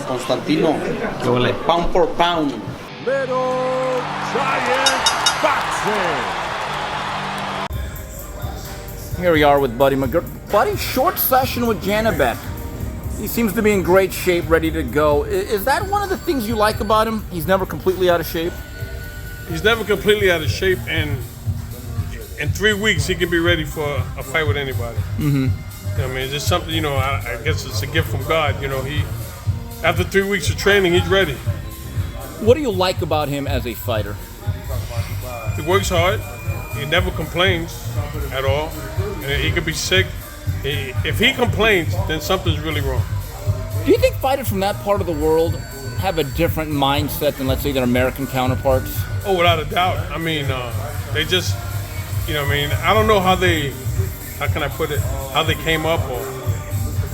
Constantino, ¿Qué huele? pound for pound. Little Giant Boxing. Here we are with Buddy McGirt. Buddy, short session with Janibek. He seems to be in great shape, ready to go. Is that one of the things you like about him? He's never completely out of shape? He's never completely out of shape, and in 3 weeks he can be ready for a fight with anybody. Mm-hmm. I mean, it's just something, I guess it's a gift from God. He after 3 weeks of training, he's ready. What do you like about him as a fighter? He works hard. He never complains at all. And he could be sick. If he complains, then something's really wrong. Do you think fighters from that part of the world have a different mindset than, let's say, their American counterparts? Oh, without a doubt. I mean, they just, I don't know how can I put it, how they came up or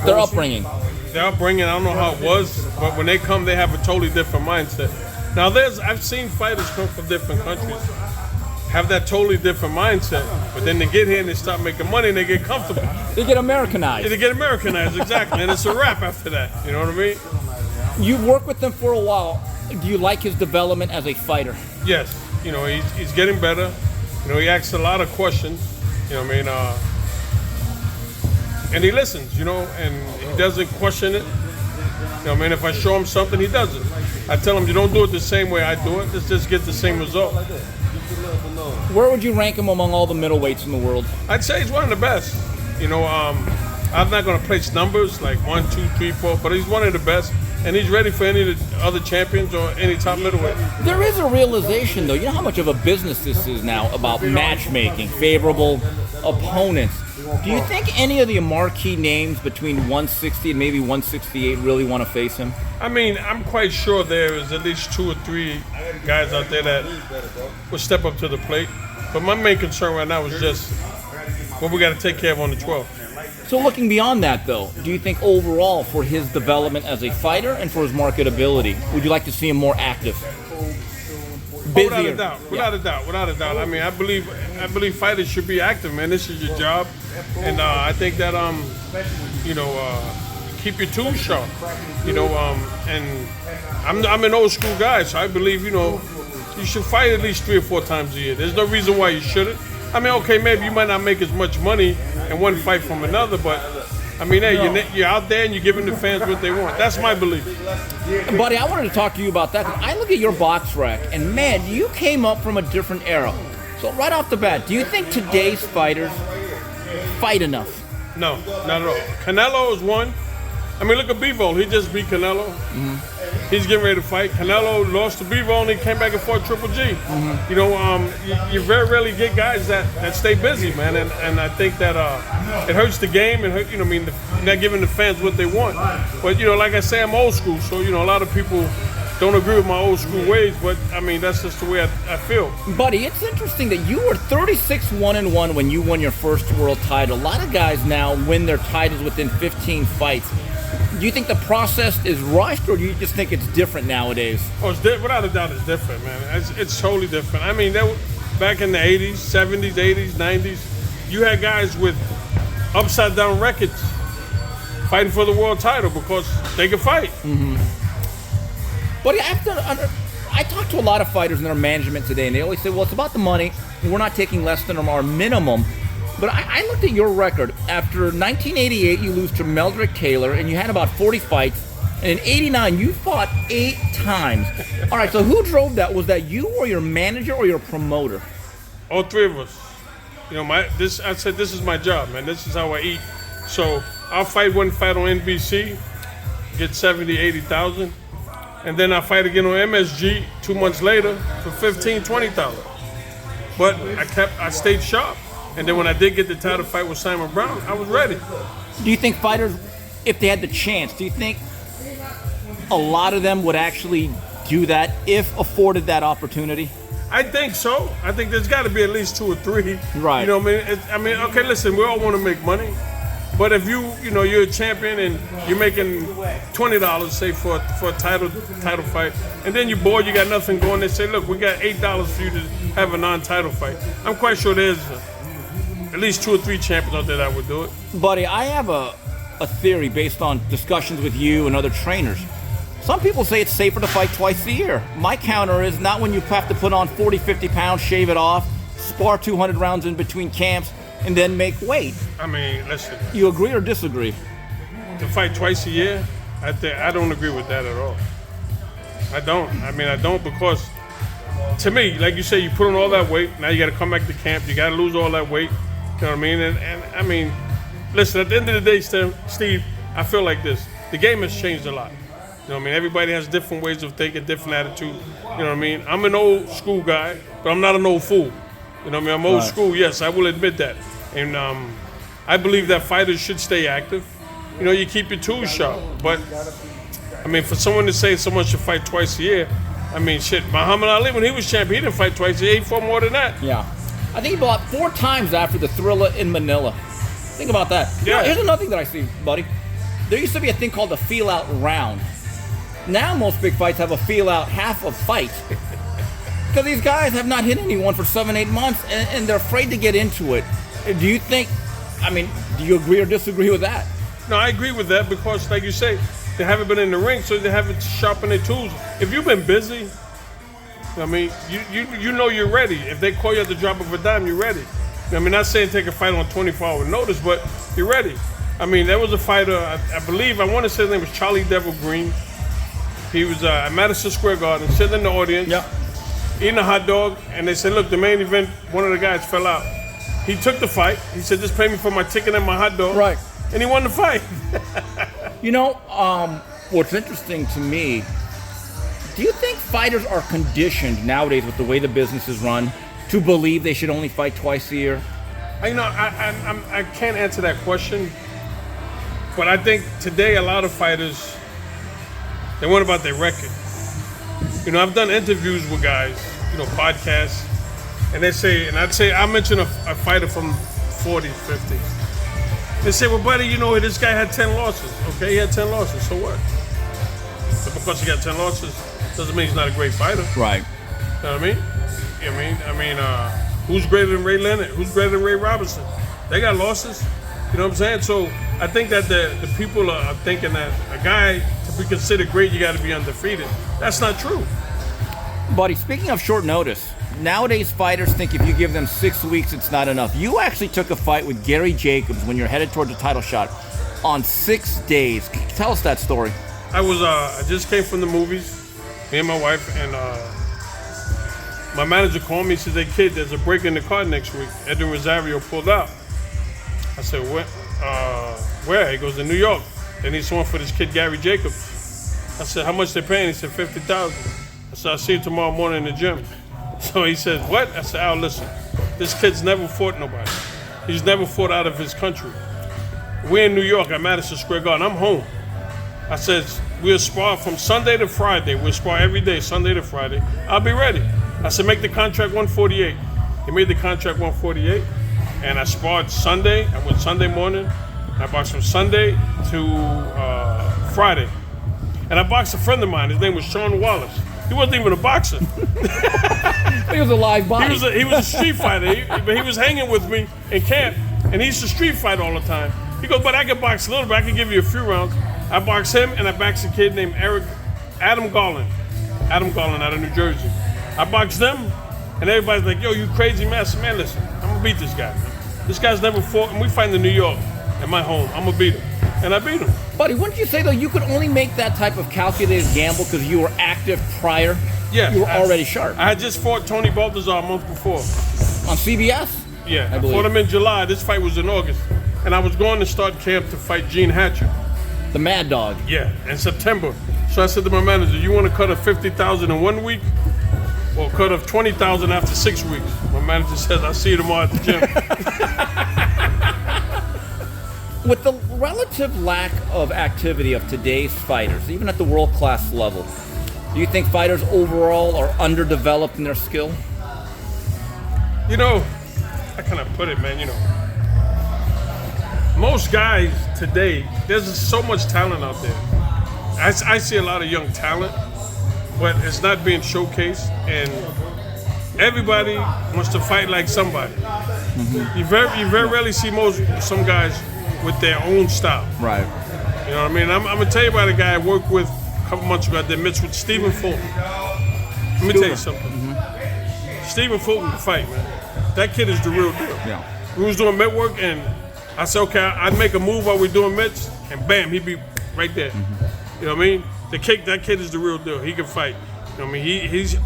Their upbringing. Their upbringing, I don't know how it was, but when they come, they have a totally different mindset. Now, I've seen fighters come from different countries, have that totally different mindset, but then they get here and they start making money and they get comfortable. They get Americanized. Yeah, they get Americanized, exactly, and it's a wrap after that, you know what I mean? You've worked with him for a while. Do you like his development as a fighter? Yes, he's getting better. He asks a lot of questions, and he listens, and he doesn't question it. If I show him something, he does it. I tell him, you don't do it the same way I do it, let's just get the same result. Where would you rank him among all the middleweights in the world? I'd say he's one of the best. I'm not going to place numbers like 1, 2, 3, 4, but he's one of the best. And he's ready for any of the other champions or any top middleweight. There is a realization, though. You know how much of a business this is now about matchmaking, favorable opponents. Do you think any of the marquee names between 160 and maybe 168 really want to face him? I mean, I'm quite sure there is at least 2 or 3 guys out there that will step up to the plate. But my main concern right now is just what we got to take care of on the 12th. So looking beyond that, though, do you think overall for his development as a fighter and for his marketability, would you like to see him more active? Busier? Without a doubt. I mean, I believe fighters should be active, man. This is your job, and I think that keep your tools sharp. And I'm an old school guy, so I believe you should fight at least 3 or 4 times a year. There's no reason why you shouldn't. I mean, okay, maybe you might not make as much money in one fight from another, but I mean, hey, you're out there and you're giving the fans what they want. That's my belief. Buddy, I wanted to talk to you about that. I look at your box rack, and man, you came up from a different era. So right off the bat, do you think today's fighters fight enough? No, not at all. Canelo is one. I mean, look at Bivol. He just beat Canelo. Mm-hmm. He's getting ready to fight. Canelo lost to Bivol and he came back and fought Triple G. Mm-hmm. You very rarely get guys that stay busy, man. And I think that it hurts the game and not giving the fans what they want. But like I say, I'm old school, so a lot of people don't agree with my old school ways. But I mean, that's just the way I feel. Buddy, it's interesting that you were 36-1-1 when you won your first world title. A lot of guys now win their titles within 15 fights. Do you think the process is rushed, or do you just think it's different nowadays? Oh, without a doubt, it's different, man. It's totally different. I mean, back in the 80s, 70s, 80s, 90s, you had guys with upside-down records fighting for the world title because they could fight. Mm-hmm. But I talk to a lot of fighters and their management today, and they always say, well, it's about the money. We're not taking less than our minimum. But I looked at your record. After 1988, you lose to Meldrick Taylor, and you had about 40 fights. And in 89, you fought 8 times. All right, so who drove that? Was that you or your manager or your promoter? All 3 of us. I said, this is my job, man. This is how I eat. So I'll fight one fight on NBC, get 70, 80,000. And then I fight again on MSG 2 months later for 15, 20,000. But I stayed sharp. And then when I did get the title fight with Simon Brown, I was ready. Do you think fighters, if they had the chance, do you think a lot of them would actually do that if afforded that opportunity? I think so. I think there's got to be at least 2 or 3. Right. Okay, listen, we all want to make money. But if you're a champion and you're making $20, say, for a title fight, and then you're bored, you got nothing going, they say, look, we got $8 for you to have a non-title fight. I'm quite sure there's at least 2 or 3 champions out there that would do it. Buddy, I have a theory based on discussions with you and other trainers. Some people say it's safer to fight twice a year. My counter is not when you have to put on 40, 50 pounds, shave it off, spar 200 rounds in between camps, and then make weight. I mean, listen. You agree or disagree? To fight twice a year, I don't agree with that at all. I don't. I don't because, to me, like you say, you put on all that weight. Now you got to come back to camp. You got to lose all that weight. You know what I mean? And I mean, listen, at the end of the day, Steve, I feel like this. The game has changed a lot. You know what I mean? Everybody has different ways of thinking, different attitude. You know what I mean? I'm an old school guy, but I'm not an old fool. You know what I mean? I'm old school, yes, I will admit that. And I believe that fighters should stay active. You know, you keep your tools sharp. But, I mean, for someone to say someone should fight twice a year, I mean, shit, Muhammad Ali, when he was champion, he didn't fight twice a year. He fought more than that. Yeah. I think he fought 4 times after the Thriller in Manila. Think about that. Yeah. Here's another thing that I see, buddy. There used to be a thing called the feel-out round. Now most big fights have a feel-out half a fight. Because these guys have not hit anyone for 7-8 months, and they're afraid to get into it. Do you think, do you agree or disagree with that? No, I agree with that because, like you say, they haven't been in the ring, so they haven't sharpened their tools. If you've been busy, you know you're ready. If they call you at the drop of a dime, you're ready. I mean, not saying take a fight on 24-hour notice, but you're ready. I mean, there was a fighter, I believe, I want to say his name was Charlie Devil Green. He was at Madison Square Garden, sitting in the audience, eating a hot dog, and they said, look, the main event, one of the guys fell out. He took the fight. He said, just pay me for my ticket and my hot dog. Right. And he won the fight. You know, what's interesting to me, do you think fighters are conditioned nowadays with the way the business is run to believe they should only fight twice a year? I can't answer that question, but I think today a lot of fighters, they want about their record. You know, I've done interviews with guys, you know, podcasts, and they say, and I mention a fighter from 40s, 50s. They say, well, buddy, you know, this guy had 10 losses. Okay, he had 10 losses, so what? But because he got 10 losses, doesn't mean he's not a great fighter. Right. You know what I mean? Who's greater than Ray Leonard? Who's greater than Ray Robinson? They got losses. You know what I'm saying? So I think that the people are thinking that a guy, to be considered great, you got to be undefeated. That's not true. Buddy, speaking of short notice, nowadays fighters think if you give them 6 weeks, it's not enough. You actually took a fight with Gary Jacobs when you're headed towards a title shot on 6 days. Tell us that story. I just came from the movies, me and my wife, and my manager called me. He said, hey, kid, there's a break in the card next week. Edwin Rosario pulled out. I said, where? He goes, to New York. They need someone for this kid, Gary Jacobs. I said, how much they paying? He said, $50,000. I said, I'll see you tomorrow morning in the gym. So he says, what? I said, Al, listen, this kid's never fought nobody. He's never fought out of his country. We're in New York at Madison Square Garden. I'm home. I said, we'll spar from Sunday to Friday. We'll spar every day, Sunday to Friday. I'll be ready. I said, make the contract 148. He made the contract 148, and I sparred Sunday. I went Sunday morning. I boxed from Sunday to Friday. And I boxed a friend of mine. His name was Sean Wallace. He wasn't even a boxer. He was a live body. He was a street fighter, but he was hanging with me in camp, and he used to street fight all the time. He goes, but I can box a little bit. I can give you a few rounds. I boxed him, and I boxed a kid named Adam Garland out of New Jersey. I boxed them, and everybody's like, yo, you crazy man. I said, man, listen, I'm going to beat this guy. This guy's never fought, and we fight in New York at my home. I'm going to beat him. And I beat him. Buddy, wouldn't you say, though, you could only make that type of calculated gamble because you were active prior? Yeah. You were already sharp. I had just fought Tony Baltazar a month before. On CBS? Yeah. I fought him in July. This fight was in August. And I was going to start camp to fight Gene Hatcher. The Mad Dog. Yeah, in September. So I said to my manager, you want to cut a $50,000 in 1 week or cut a $20,000 after 6 weeks? My manager says, I'll see you tomorrow at the gym. With the relative lack of activity of today's fighters, even at the world-class level, do you think fighters overall are underdeveloped in their skill? You know, how can I put it, man? You know, most guys today, there's so much talent out there. I see a lot of young talent, but it's not being showcased, and everybody wants to fight like somebody. Mm-hmm. You very rarely see some guys with their own style. Right. You know what I mean? I'm going to tell you about a guy I worked with couple months ago, I did mitts with Stephen Fulton. Let me tell you something. Stephen Fulton can fight, man. That kid is the real deal. Yeah. We was doing mitt work, and I said, okay, I'd make a move while we're doing mitts, and bam, he'd be right there. You know what I mean? That kid is the real deal. He can fight. You know what I mean? He's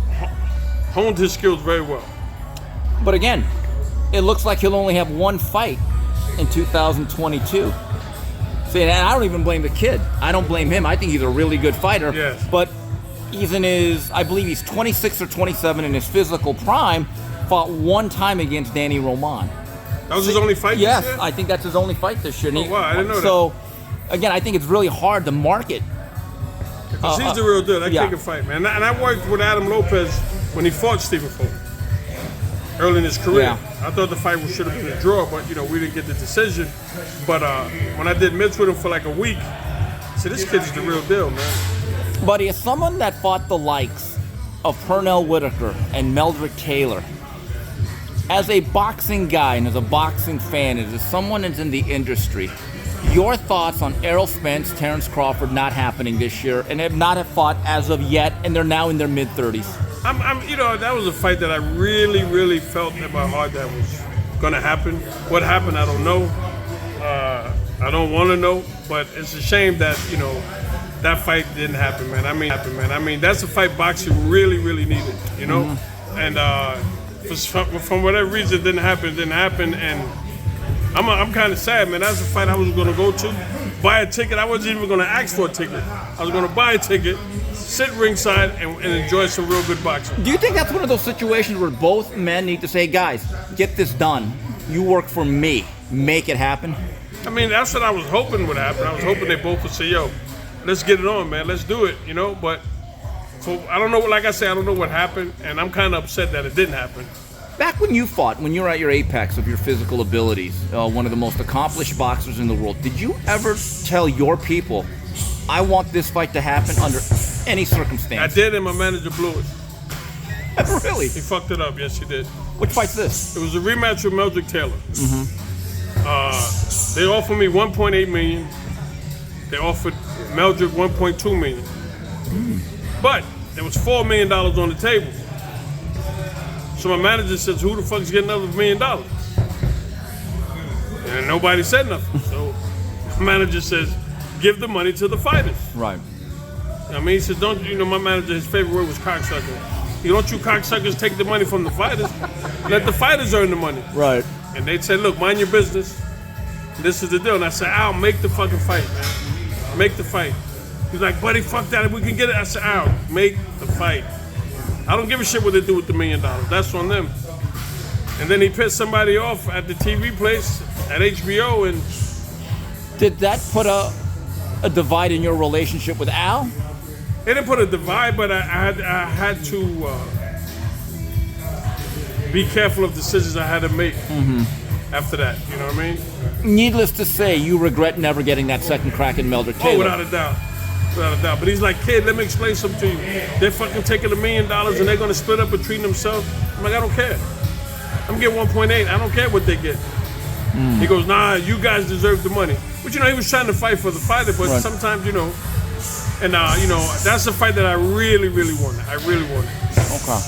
honed his skills very well. But again, it looks like he'll only have one fight in 2022. See, and I don't even blame the kid. I don't blame him. I think he's a really good fighter. Yes. But he's in his, I believe he's 26 or 27 in his physical prime, fought one time against Danny Roman. That was his only fight Yes, this year? I think that's his only fight this year. Oh, wow, I didn't know that. So, again, I think it's really hard to market. Because he's the real deal. That yeah. kid can fight, man. And I worked with Adam Lopez when he fought Stephen Fulton early in his career. Yeah. I thought the fight should have been a draw, but, we didn't get the decision. But when I did mitts with him for like a week, I said, this kid's the real deal, man. Buddy, as someone that fought the likes of Pernell Whitaker and Meldrick Taylor, as a boxing guy and as a boxing fan, as someone that's in the industry, your thoughts on Errol Spence, Terence Crawford not happening this year, and have not fought as of yet, and they're now in their mid-30s? That was a fight that I really, really felt in my heart that was going to happen. What happened, I don't know. I don't want to know, but it's a shame that, that fight didn't happen, man. I mean, that's a fight boxing really, really needed, And from whatever reason, it didn't happen, and I'm kind of sad, man. That's a fight I was going to go to, buy a ticket. I wasn't even going to ask for a ticket. I was going to buy a ticket, sit ringside, and enjoy some real good boxing. Do you think that's one of those situations where both men need to say, guys, get this done. You work for me. Make it happen? I mean, that's what I was hoping would happen. I was hoping they both would say, yo, let's get it on, man. Let's do it, But I don't know. Like I said, I don't know what happened, and I'm kind of upset that it didn't happen. Back when you fought, when you were at your apex of your physical abilities, one of the most accomplished boxers in the world, did you ever tell your people, I want this fight to happen under any circumstance? I did, and my manager blew it. Really? He fucked it up. Yes, he did. Which fight's this? It was a rematch with Meldrick Taylor. They offered me $1.8 million. They offered Meldrick $1.2 million. But there was $4 million on the table. So my manager says, who the fuck's getting another $1 million? And nobody said nothing. So my manager says, give the money to the fighters. Right. He said, my manager, his favorite word was cocksucker. Don't you cocksuckers take the money from the fighters. Let the fighters earn the money. Right. And they'd say, look, mind your business. This is the deal. And I said, Al, make the fucking fight, man. Make the fight. He's like, buddy, fuck that. If we can get it, I said, Al, make the fight. I don't give a shit what they do with the $1 million. That's on them. And then he pissed somebody off at the TV place at HBO. And did that put a divide in your relationship with Al? It didn't put a divide, but I had to be careful of decisions I had to make after that. You know what I mean? Needless to say, you regret never getting that second crack in Meldrick Taylor. Oh, without a doubt. Without a doubt. But he's like, kid, let me explain something to you. They're fucking taking $1 million and they're going to split up between themselves. I'm like, I don't care. I'm getting 1.8. I don't care what they get. He goes, nah, you guys deserve the money. But, he was trying to fight for the fighter, but right. sometimes, and, that's a fight that I really, really wanted. I really wanted. Okay.